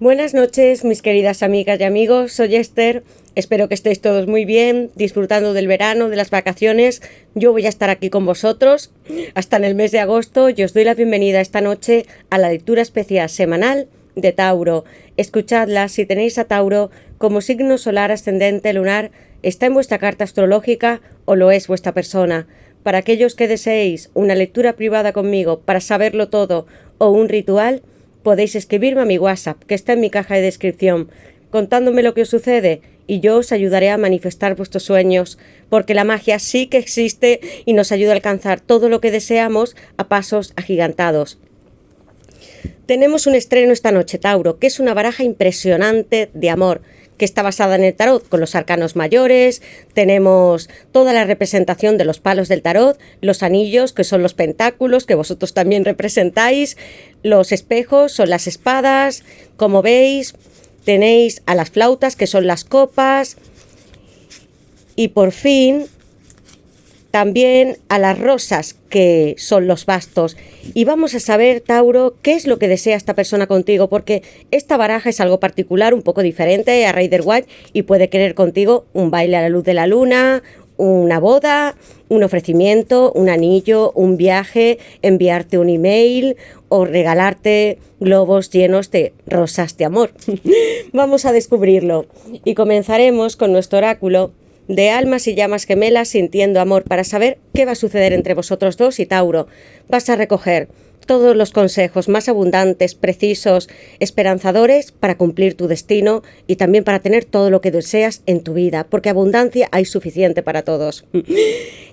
Buenas noches, mis queridas amigas y amigos. Soy Esther. Espero que estéis todos muy bien, disfrutando del verano, de las vacaciones. Yo voy a estar aquí con vosotros hasta en el mes de agosto y os doy la bienvenida esta noche a la lectura especial semanal de Tauro. Escuchadla si tenéis a Tauro como signo solar, ascendente, lunar, está en vuestra carta astrológica o lo es vuestra persona. Para aquellos que deseéis una lectura privada conmigo para saberlo todo o un ritual, podéis escribirme a mi WhatsApp, que está en mi caja de descripción, contándome lo que os sucede y yo os ayudaré a manifestar vuestros sueños, porque la magia sí que existe y nos ayuda a alcanzar todo lo que deseamos a pasos agigantados. Tenemos un estreno esta noche, Tauro, que es una baraja impresionante de amor, que está basada en el tarot, con los arcanos mayores. Tenemos toda la representación de los palos del tarot, los anillos, que son los pentáculos, que vosotros también representáis, los espejos son las espadas, como veis, tenéis a las flautas, que son las copas, y por fin también a las rosas, que son los bastos. Y vamos a saber, Tauro, qué es lo que desea esta persona contigo, porque esta baraja es algo particular, un poco diferente a Rider Waite, y puede querer contigo un baile a la luz de la luna, una boda, un ofrecimiento, un anillo, un viaje, enviarte un email o regalarte globos llenos de rosas de amor. Vamos a descubrirlo y comenzaremos con nuestro oráculo de almas y llamas gemelas sintiendo amor, para saber qué va a suceder entre vosotros dos y Tauro. Vas a recoger todos los consejos más abundantes, precisos, esperanzadores para cumplir tu destino y también para tener todo lo que deseas en tu vida, porque abundancia hay suficiente para todos.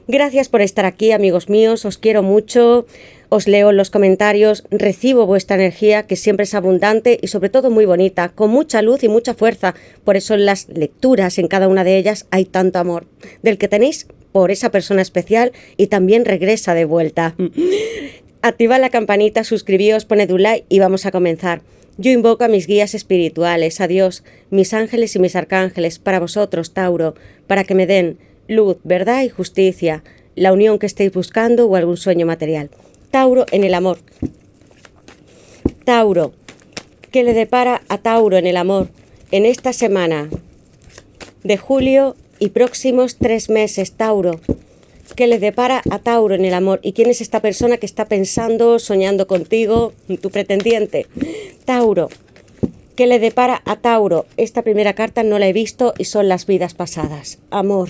Gracias por estar aquí, amigos míos, os quiero mucho. Os leo en los comentarios, recibo vuestra energía, que siempre es abundante y sobre todo muy bonita, con mucha luz y mucha fuerza. Por eso en las lecturas, en cada una de ellas, hay tanto amor, del que tenéis por esa persona especial y también regresa de vuelta. Activad la campanita, suscribíos, poned un like y vamos a comenzar. Yo invoco a mis guías espirituales, a Dios, mis ángeles y mis arcángeles, para vosotros, Tauro, para que me den luz, verdad y justicia, la unión que estéis buscando o algún sueño material. Tauro en el amor. Tauro, ¿qué le depara a Tauro en el amor en esta semana de julio y próximos 3 meses, Tauro? ¿Qué le depara a Tauro en el amor? ¿Y quién es esta persona que está pensando, soñando contigo, tu pretendiente? Tauro, ¿qué le depara a Tauro? Esta primera carta no la he visto y son las vidas pasadas. Amor.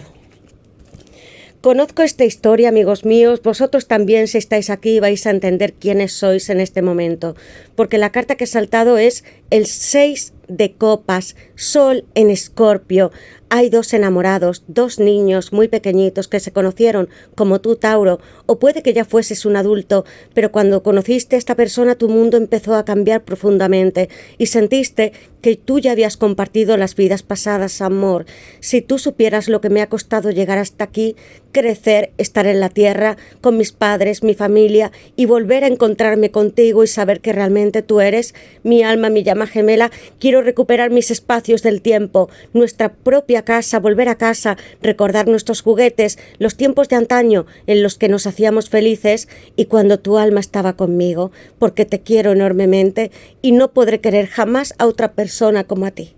Conozco esta historia, amigos míos, vosotros también, si estáis aquí, vais a entender quiénes sois en este momento, porque la carta que he saltado es el 6 de copas, Sol en Escorpio. Hay 2 enamorados, 2 niños muy pequeñitos que se conocieron, como tú, Tauro, o puede que ya fueses un adulto, pero cuando conociste a esta persona tu mundo empezó a cambiar profundamente y sentiste que tú ya habías compartido las vidas pasadas, amor. Si tú supieras lo que me ha costado llegar hasta aquí, crecer, estar en la tierra, con mis padres, mi familia, y volver a encontrarme contigo y saber que realmente tú eres mi alma, mi llama gemela. Quiero recuperar mis espacios del tiempo, nuestra propia casa, volver a casa, recordar nuestros juguetes, los tiempos de antaño en los que nos hacíamos felices y cuando tu alma estaba conmigo, porque te quiero enormemente y no podré querer jamás a otra persona como a ti.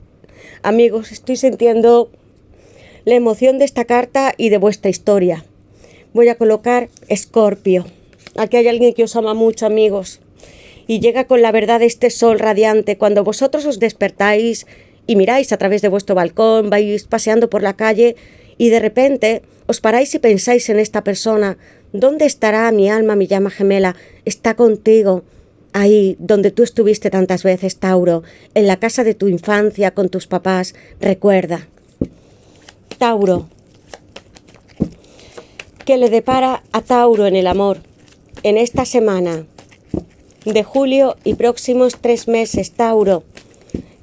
Amigos, estoy sintiendo la emoción de esta carta y de vuestra historia. Voy a colocar Escorpio. Aquí hay alguien que os ama mucho, amigos, y llega con la verdad de este sol radiante. Cuando vosotros os despertáis y miráis a través de vuestro balcón, vais paseando por la calle y de repente os paráis y pensáis en esta persona. ¿Dónde estará mi alma, mi llama gemela? Está contigo, ahí donde tú estuviste tantas veces, Tauro, en la casa de tu infancia con tus papás. Recuerda. Tauro, ¿qué le depara a Tauro en el amor en esta semana de julio y próximos 3 meses, Tauro?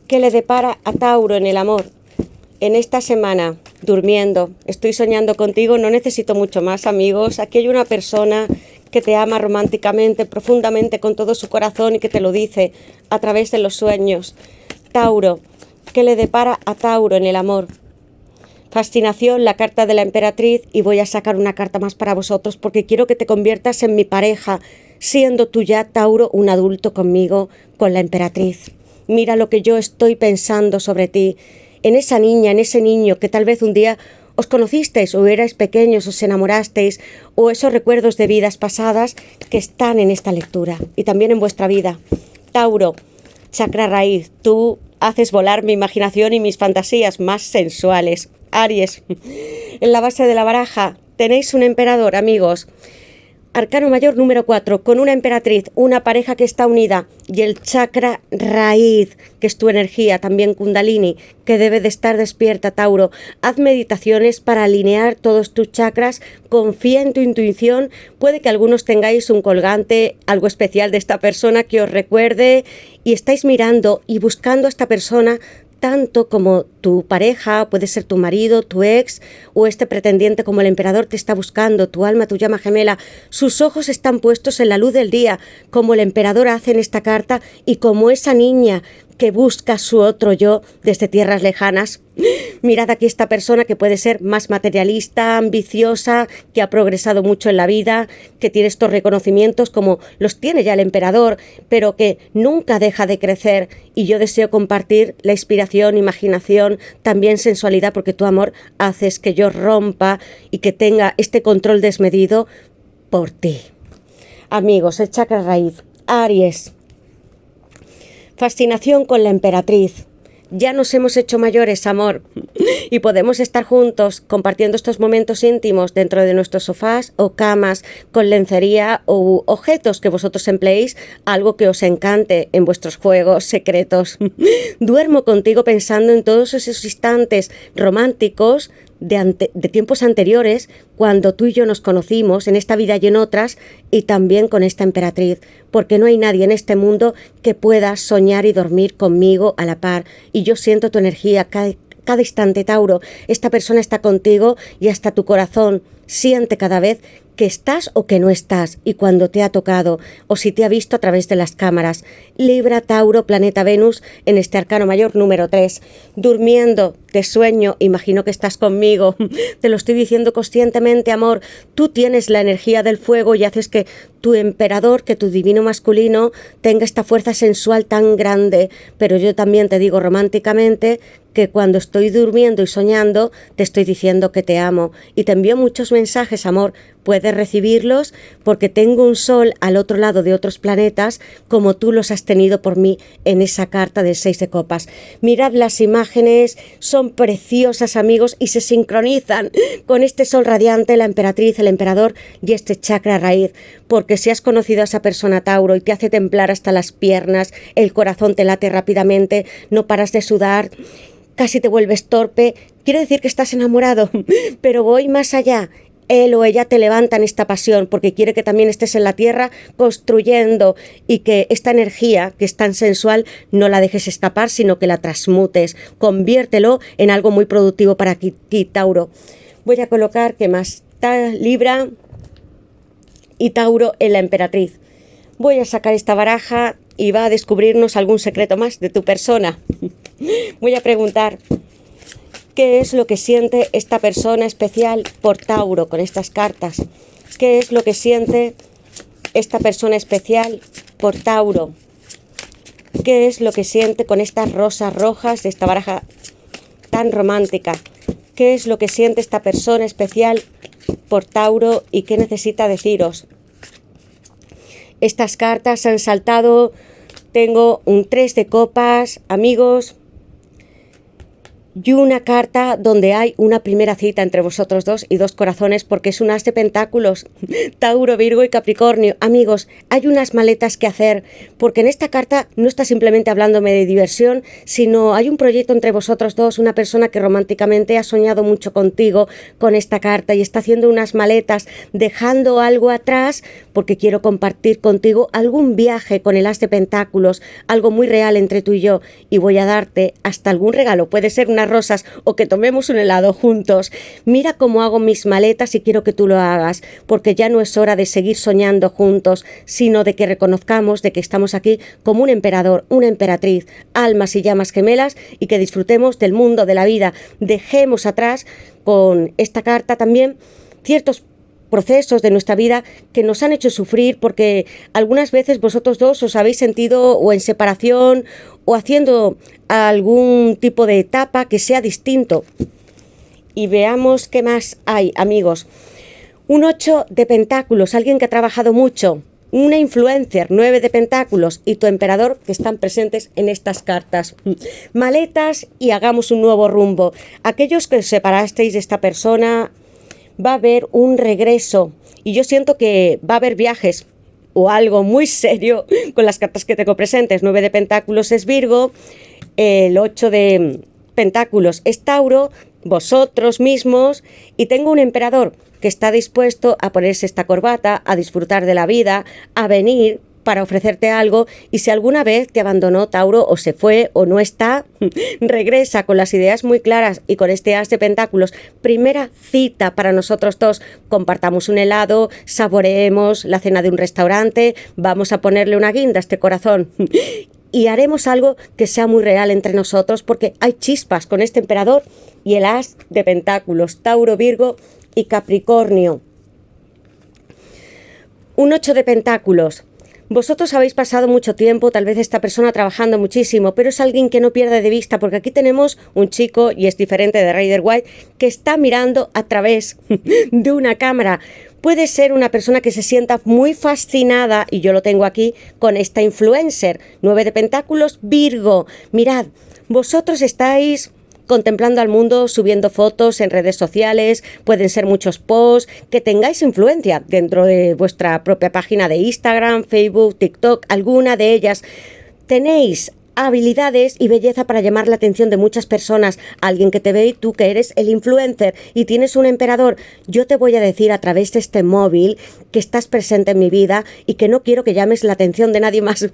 ¿Qué le depara a Tauro en el amor en esta semana? Durmiendo, estoy soñando contigo, no necesito mucho más, amigos. Aquí hay una persona que te ama románticamente, profundamente, con todo su corazón y que te lo dice a través de los sueños. Tauro, ¿qué le depara a Tauro en el amor? Fascinación, la carta de la emperatriz, y voy a sacar una carta más para vosotros porque quiero que te conviertas en mi pareja, siendo tú ya, Tauro, un adulto conmigo, con la emperatriz. Mira lo que yo estoy pensando sobre ti, en esa niña, en ese niño que tal vez un día os conocisteis o erais pequeños, os enamorasteis, o esos recuerdos de vidas pasadas que están en esta lectura y también en vuestra vida. Tauro, chakra raíz, tú haces volar mi imaginación y mis fantasías más sensuales. Aries, en la base de la baraja tenéis un emperador, amigos. Arcano mayor número 4, con una emperatriz, una pareja que está unida, y el chakra raíz, que es tu energía, también kundalini, que debe de estar despierta, Tauro. Haz meditaciones para alinear todos tus chakras, confía en tu intuición, puede que algunos tengáis un colgante, algo especial de esta persona que os recuerde, y estáis mirando y buscando a esta persona tanto como tu pareja, puede ser tu marido, tu ex o este pretendiente como el emperador te está buscando, tu alma, tu llama gemela. Sus ojos están puestos en la luz del día, como el emperador hace en esta carta y como esa niña que busca su otro yo desde tierras lejanas. Mirad aquí esta persona que puede ser más materialista, ambiciosa, que ha progresado mucho en la vida, que tiene estos reconocimientos como los tiene ya el emperador, pero que nunca deja de crecer. Y yo deseo compartir la inspiración, imaginación, también sensualidad, porque tu amor haces que yo rompa y que tenga este control desmedido por ti. Amigos, el chakra raíz, Aries. Fascinación con la emperatriz. Ya nos hemos hecho mayores, amor, y podemos estar juntos compartiendo estos momentos íntimos dentro de nuestros sofás o camas, con lencería o objetos que vosotros empleéis, algo que os encante en vuestros juegos secretos. Duermo contigo pensando en todos esos instantes románticos de tiempos anteriores, cuando tú y yo nos conocimos en esta vida y en otras, y también con esta emperatriz, porque no hay nadie en este mundo que pueda soñar y dormir conmigo a la par, y yo siento tu energía cada instante, Tauro. Esta persona está contigo y hasta tu corazón siente cada vez que estás o que no estás, y cuando te ha tocado o si te ha visto a través de las cámaras. Libra, Tauro, planeta Venus en este arcano mayor número 3. Durmiendo, te sueño, imagino que estás conmigo. Te lo estoy diciendo conscientemente, amor. Tú tienes la energía del fuego y haces que tu emperador, que tu divino masculino tenga esta fuerza sensual tan grande. Pero yo también te digo románticamente que cuando estoy durmiendo y soñando, te estoy diciendo que te amo. Y te envío muchos mensajes, amor. Puedes recibirlos porque tengo un sol al otro lado de otros planetas, como tú los has tenido por mí en esa carta del 6 de copas. Mirad las imágenes, son preciosas, amigos, y se sincronizan con este sol radiante, la emperatriz, el emperador y este chakra raíz. Porque si has conocido a esa persona, Tauro, y te hace temblar hasta las piernas, el corazón te late rápidamente, no paras de sudar, casi te vuelves torpe, quiere decir que estás enamorado. Pero voy más allá. Él o ella te levantan esta pasión porque quiere que también estés en la tierra construyendo, y que esta energía que es tan sensual no la dejes escapar, sino que la transmutes. Conviértelo en algo muy productivo para ti, Tauro. Voy a colocar que más está Libra y Tauro en la emperatriz. Voy a sacar esta baraja y va a descubrirnos algún secreto más de tu persona. Voy a preguntar: ¿qué es lo que siente esta persona especial por Tauro con estas cartas? ¿Qué es lo que siente esta persona especial por Tauro? ¿Qué es lo que siente con estas rosas rojas de esta baraja tan romántica? ¿Qué es lo que siente esta persona especial por Tauro y qué necesita deciros? Estas cartas han saltado. Tengo un 3 de copas, amigos, y una carta donde hay una primera cita entre vosotros dos y 2 corazones, porque es un as de pentáculos. Tauro, Virgo y Capricornio. Amigos, hay unas maletas que hacer, porque en esta carta no está simplemente hablándome de diversión, sino hay un proyecto entre vosotros dos, una persona que románticamente ha soñado mucho contigo con esta carta y está haciendo unas maletas, dejando algo atrás, porque quiero compartir contigo algún viaje con el as de pentáculos, algo muy real entre tú y yo, y voy a darte hasta algún regalo. Puede ser unas rosas o que tomemos un helado juntos. Mira cómo hago mis maletas y quiero que tú lo hagas, porque ya no es hora de seguir soñando juntos, sino de que reconozcamos de que estamos aquí como un emperador, una emperatriz, almas y llamas gemelas, y que disfrutemos del mundo, de la vida. Dejemos atrás con esta carta también ciertos procesos de nuestra vida que nos han hecho sufrir, porque algunas veces vosotros dos os habéis sentido o en separación o haciendo algún tipo de etapa que sea distinto. Y veamos qué más hay, amigos. Un 8 de pentáculos, alguien que ha trabajado mucho. Una influencer, 9 de pentáculos, y tu emperador, que están presentes en estas cartas. Maletas y hagamos un nuevo rumbo. Aquellos que os separasteis de esta persona, va a haber un regreso. Y yo siento que va a haber viajes o algo muy serio con las cartas que tengo presentes. 9 de pentáculos es Virgo, el 8 de pentáculos es Tauro, vosotros mismos, y tengo un emperador que está dispuesto a ponerse esta corbata, a disfrutar de la vida, a venir para ofrecerte algo, y si alguna vez te abandonó Tauro o se fue o no está, regresa con las ideas muy claras y con este as de pentáculos. Primera cita para nosotros dos, compartamos un helado, saboreemos la cena de un restaurante, vamos a ponerle una guinda a este corazón y haremos algo que sea muy real entre nosotros, porque hay chispas con este emperador y el as de pentáculos, Tauro, Virgo y Capricornio. Un 8 de pentáculos. Vosotros habéis pasado mucho tiempo, tal vez esta persona trabajando muchísimo, pero es alguien que no pierde de vista, porque aquí tenemos un chico, y es diferente de Rider White, que está mirando a través de una cámara. Puede ser una persona que se sienta muy fascinada, y yo lo tengo aquí, con esta influencer. 9 de pentáculos, Virgo. Mirad, vosotros estáis contemplando al mundo, subiendo fotos en redes sociales, pueden ser muchos posts, que tengáis influencia dentro de vuestra propia página de Instagram, Facebook, TikTok, alguna de ellas. Tenéis habilidades y belleza para llamar la atención de muchas personas. Alguien que te ve y tú que eres el influencer y tienes un emperador. Yo te voy a decir a través de este móvil que estás presente en mi vida y que no quiero que llames la atención de nadie más.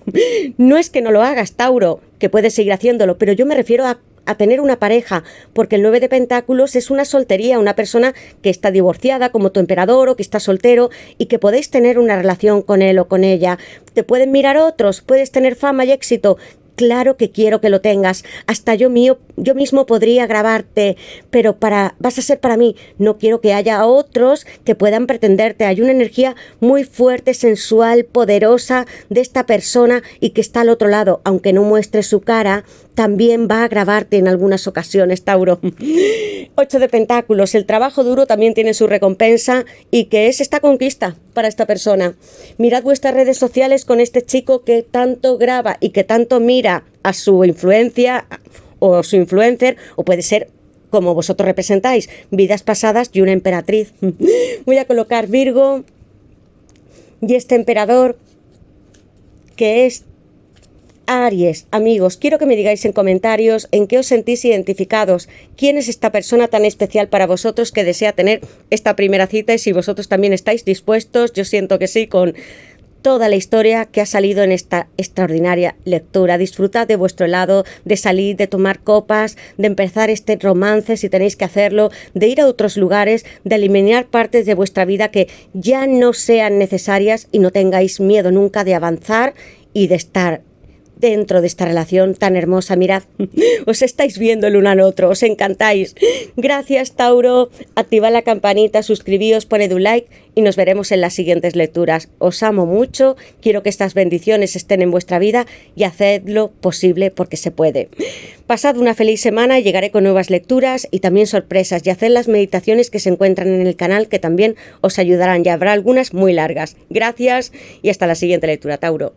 No es que no lo hagas, Tauro, que puedes seguir haciéndolo, pero yo me refiero a tener una pareja, porque el 9 de pentáculos es una soltería, una persona que está divorciada como tu emperador o que está soltero y que podéis tener una relación con él o con ella. Te pueden mirar otros, puedes tener fama y éxito. Claro que quiero que lo tengas, hasta yo mismo podría grabarte, pero vas a ser para mí. No quiero que haya otros que puedan pretenderte. Hay una energía muy fuerte, sensual, poderosa de esta persona y que está al otro lado, aunque no muestre su cara, también va a grabarte en algunas ocasiones, Tauro. 8 de pentáculos, el trabajo duro también tiene su recompensa y que es esta conquista para esta persona. Mirad vuestras redes sociales con este chico que tanto graba y que tanto mira a su influencia o su influencer, o puede ser como vosotros representáis, vidas pasadas y una emperatriz. Voy a colocar Virgo y este emperador que es Aries. Amigos, quiero que me digáis en comentarios en qué os sentís identificados, quién es esta persona tan especial para vosotros que desea tener esta primera cita, y si vosotros también estáis dispuestos. Yo siento que sí, con toda la historia que ha salido en esta extraordinaria lectura. Disfrutad de vuestro helado, de salir, de tomar copas, de empezar este romance si tenéis que hacerlo, de ir a otros lugares, de eliminar partes de vuestra vida que ya no sean necesarias, y no tengáis miedo nunca de avanzar y de estar dentro de esta relación tan hermosa. Mirad, os estáis viendo el uno al otro, os encantáis. Gracias, Tauro, activad la campanita, suscribíos, poned un like y nos veremos en las siguientes lecturas. Os amo mucho, quiero que estas bendiciones estén en vuestra vida y haced lo posible porque se puede. Pasad una feliz semana y llegaré con nuevas lecturas y también sorpresas, y haced las meditaciones que se encuentran en el canal, que también os ayudarán, y habrá algunas muy largas. Gracias y hasta la siguiente lectura, Tauro.